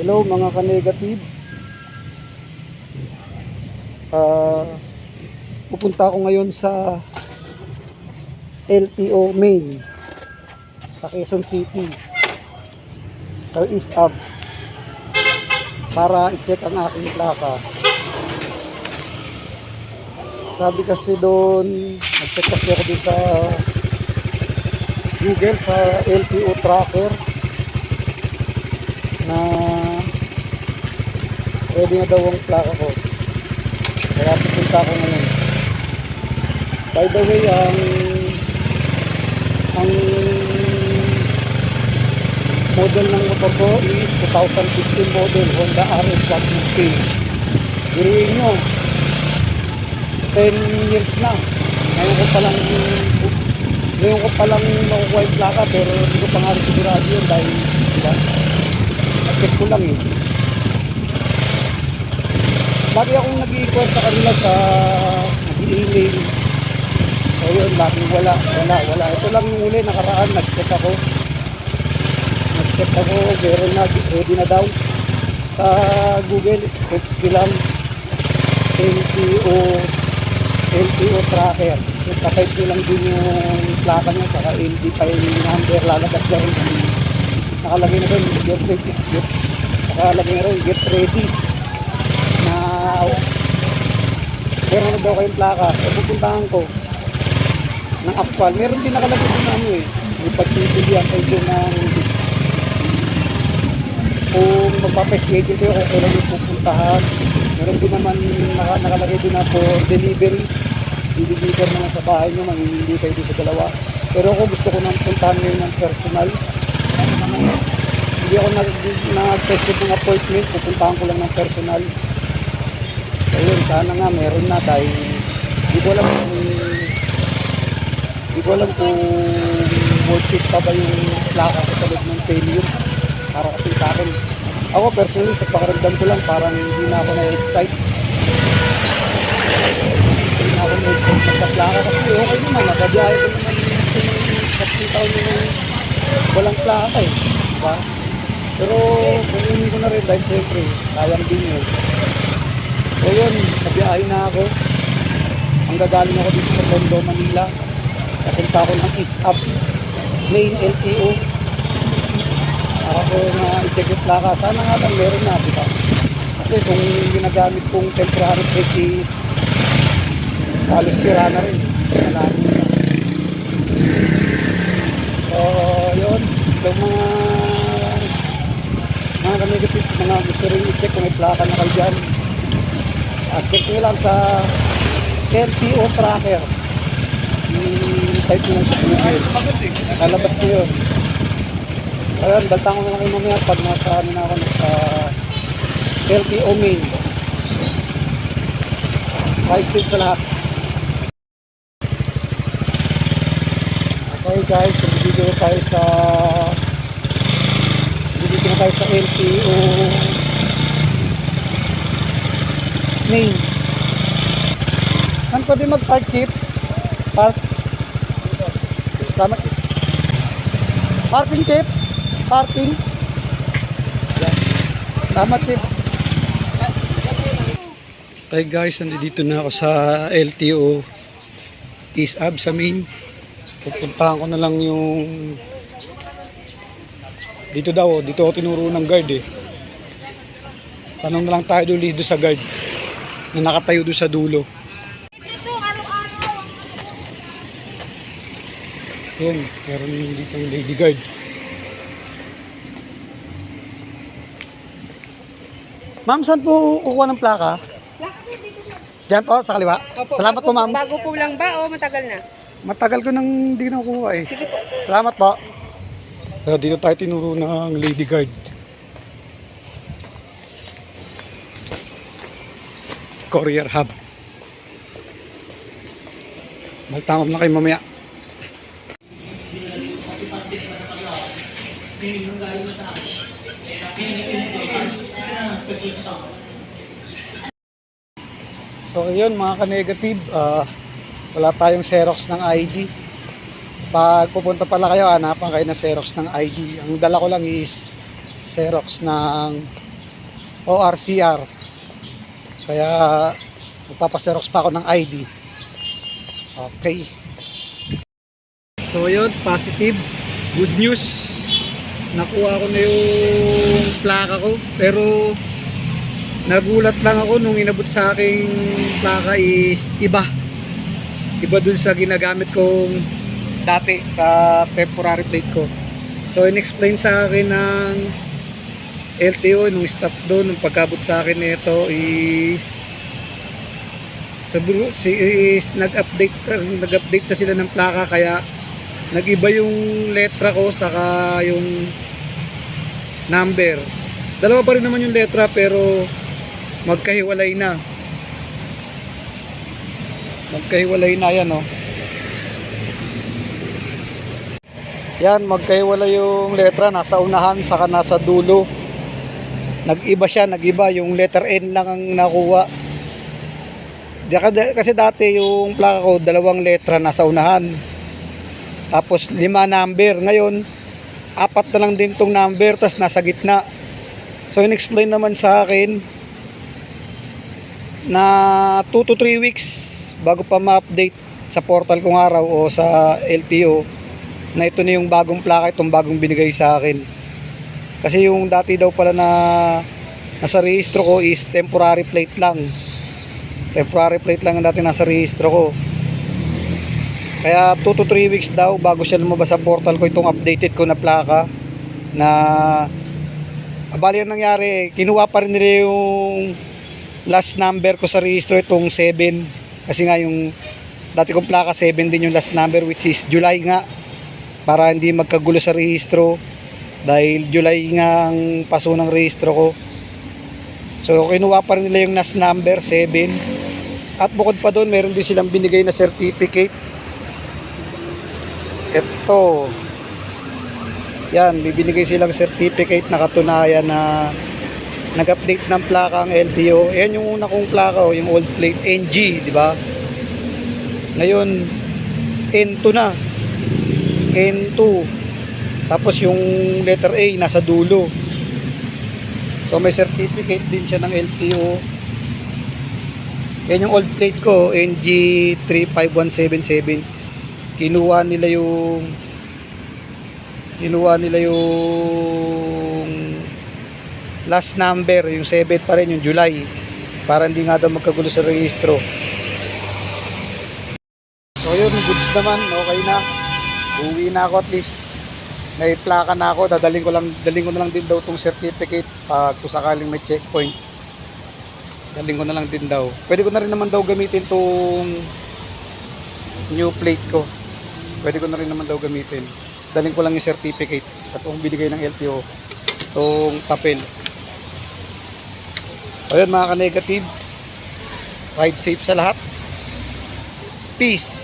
Hello mga ka-negative. Pupunta ako ngayon sa LTO Main sa Quezon City, sa East Ab, para i-check ang aking plaka. Sabi kasi doon, nag-check kasi ako doon sa Google, sa LTO tracker, na ready na daw ang plaka ko. Kaya pupunta ako ngayon. By the way, ang model ng motor ko is 2015 model Honda RS 150. Biruin nyo, 10 years na. Ngayon ko palang makukuha yung plaka, pero hindi ko pa nga rin sigurado yun dahil diba, check ko lang eh. Lagi akong nag-i-request sa kanila sa nag-i-email. So yun, lagi wala. Ito lang yung uli, nakaraan, nag-check ako, meron na, ready na daw. Sa Google, search ko lang LTO tracker. Type ko lang din yung plaka niya, saka LD file number, lalabas na rin. Nakalagay na rin, get ready, nakalagay na rin, get ready. Na meron na daw kayong plaka, pupuntahan ko ng actual. Meron din nakalagay din na yung pagpipilihan kayo din ng kung magpapaschedule kayo kung kailan yung pupuntahan. Meron din naman nakalagay din na for delivery, i-deliver naman sa bahay nyo, mamimili kayo din sa dalawa. Pero ako gusto ko nang puntahan ngayon ng personal. Hindi ako nag-schedule ng appointment, pupuntahan ko lang ng personal. Ayun, sana nga meron na, dahil di ko alam kung worth it pa ba yung plaka ko sa loob ng failure. Para kasi sa akin, ako personally sa pakiramdam ko lang, parang hindi na ako na-excite. Hindi na ako na-excite sa plaka kasi okay naman, nakabiyahe ko naman sa taon yung walang plaka eh, diba? Pero kunin ko na rin dahil siyempre sayang din yun. So yun, nabiyahe na ako. Ang gagaling ako dito sa Tondo, Manila. Kapunta ako ng East Ab Main LTO. Ako na i-check yung plaka. Sana nga lang meron na, diba? Kasi kung ginagamit kong temporary brake is halos sira na rin. Malaki na. So yun, yung mga ka-negative, mga gusto rin i-check kung may plaka na kayo dyan. Check nyo lang sa LTO tracker. I-type nyo lang sa Google. Lalabas nyo yun. Ayun, baltang ko na lang kayo mamaya pag nasa na ako sa LTO main. Right side sa lahat. Okay guys, dito na tayo sa LTO main. Saan pwede mag-park chip? Park? Tama. Parking chip? Parking? Yan. Tama chip. Okay guys, nandito na ako sa LTO East Ab sa main. Pupuntahan ko na lang yung dito daw, dito ako tinuro ng guard eh. Tanong na lang tayo doon sa guard na nakatayo doon sa dulo. Yun, meron dito yung lady guard. Ma'am, saan po kukuha ng plaka? Diyan po, sa kaliwa. Opo, salamat po ma'am. Bago po lang ba o matagal na? Matagal ko nang hindi nakukuha eh. Sige po. Salamat po. So, dito tayo tinuro ng lady guard. Courier hub. Maltangom na kayo mamaya. So yun mga ka-negative, wala tayong Xerox ng ID. Pag pupunta pala kayo, hanapan kayo ng Xerox ng ID. Ang dala ko lang is Xerox ng o RCR. Kaya magpapaserox pa ako ng ID. Okay. So yun, positive. Good news. Nakuha ko na yung plaka ko. Pero nagulat lang ako nung inabot sa aking plaka is iba. Iba dun sa ginagamit kong dati sa temporary plate ko. So in-explain sa akin ng LTO nung staff doon nung pagkabot sa akin nito is nag-update na sila ng plaka, kaya nag-iba yung letra ko saka yung number. Dalawa pa rin naman yung letra pero magkahiwalay na. Magkahiwalay na yan, oh. Yan, magkahiwalay yung letra, nasa unahan saka nasa dulo. Nag-iba siya, nag-iba. Yung letter N lang ang nakuha. Kasi dati yung plaka ko, 2 letra nasa unahan. Tapos 5 number. Ngayon, 4 na lang din tong number, tapos nasa gitna. So, in-explain naman sa akin na 2 to 3 weeks bago pa ma-update sa portal kong araw o sa LTO na ito na yung bagong plaka, itong bagong binigay sa akin. Kasi yung dati daw pala na nasa rehistro ko is temporary plate lang. Temporary plate lang ang dati nasa rehistro ko. Kaya 2 to 3 weeks daw bago siya lumabas sa portal ko itong updated ko na plaka na bali ang nangyari, kinuha pa rin nila yung last number ko sa rehistro, itong 7. Kasi nga yung dati kong plaka 7 din yung last number, which is July nga, para hindi magkagulo sa rehistro dahil July nga ang paso ng rehistro ko. So kinuha pa rin nila yung last number 7. At bukod pa doon, meron din silang binigay na certificate. Ito, yan, bibinigay silang certificate na katunayan na nag-update ng plaka ang LTO. Ayan yung una kong plaka, yung old plate NG, di ba? Ngayon N2 na, N2. Tapos yung letter A nasa dulo. So may certificate din siya ng LTO. Yan yung old plate ko, NG35177. Kinuha nila yung last number, yung 7 pa rin, yung July, para hindi nga daw magkagulo sa rehistro. So yun, goods naman, okay na. Uwi na ako, at least may plaka na ako. Daling ko na lang din daw tong certificate pag kung sakaling may checkpoint. Daling ko na lang din daw. Pwede ko na rin naman daw gamitin tong new plate ko. Pwede ko na rin naman daw gamitin. Daling ko lang yung certificate at kung binigay ng LTO tong papel. Ayun mga ka-negative, ride safe sa lahat. Peace.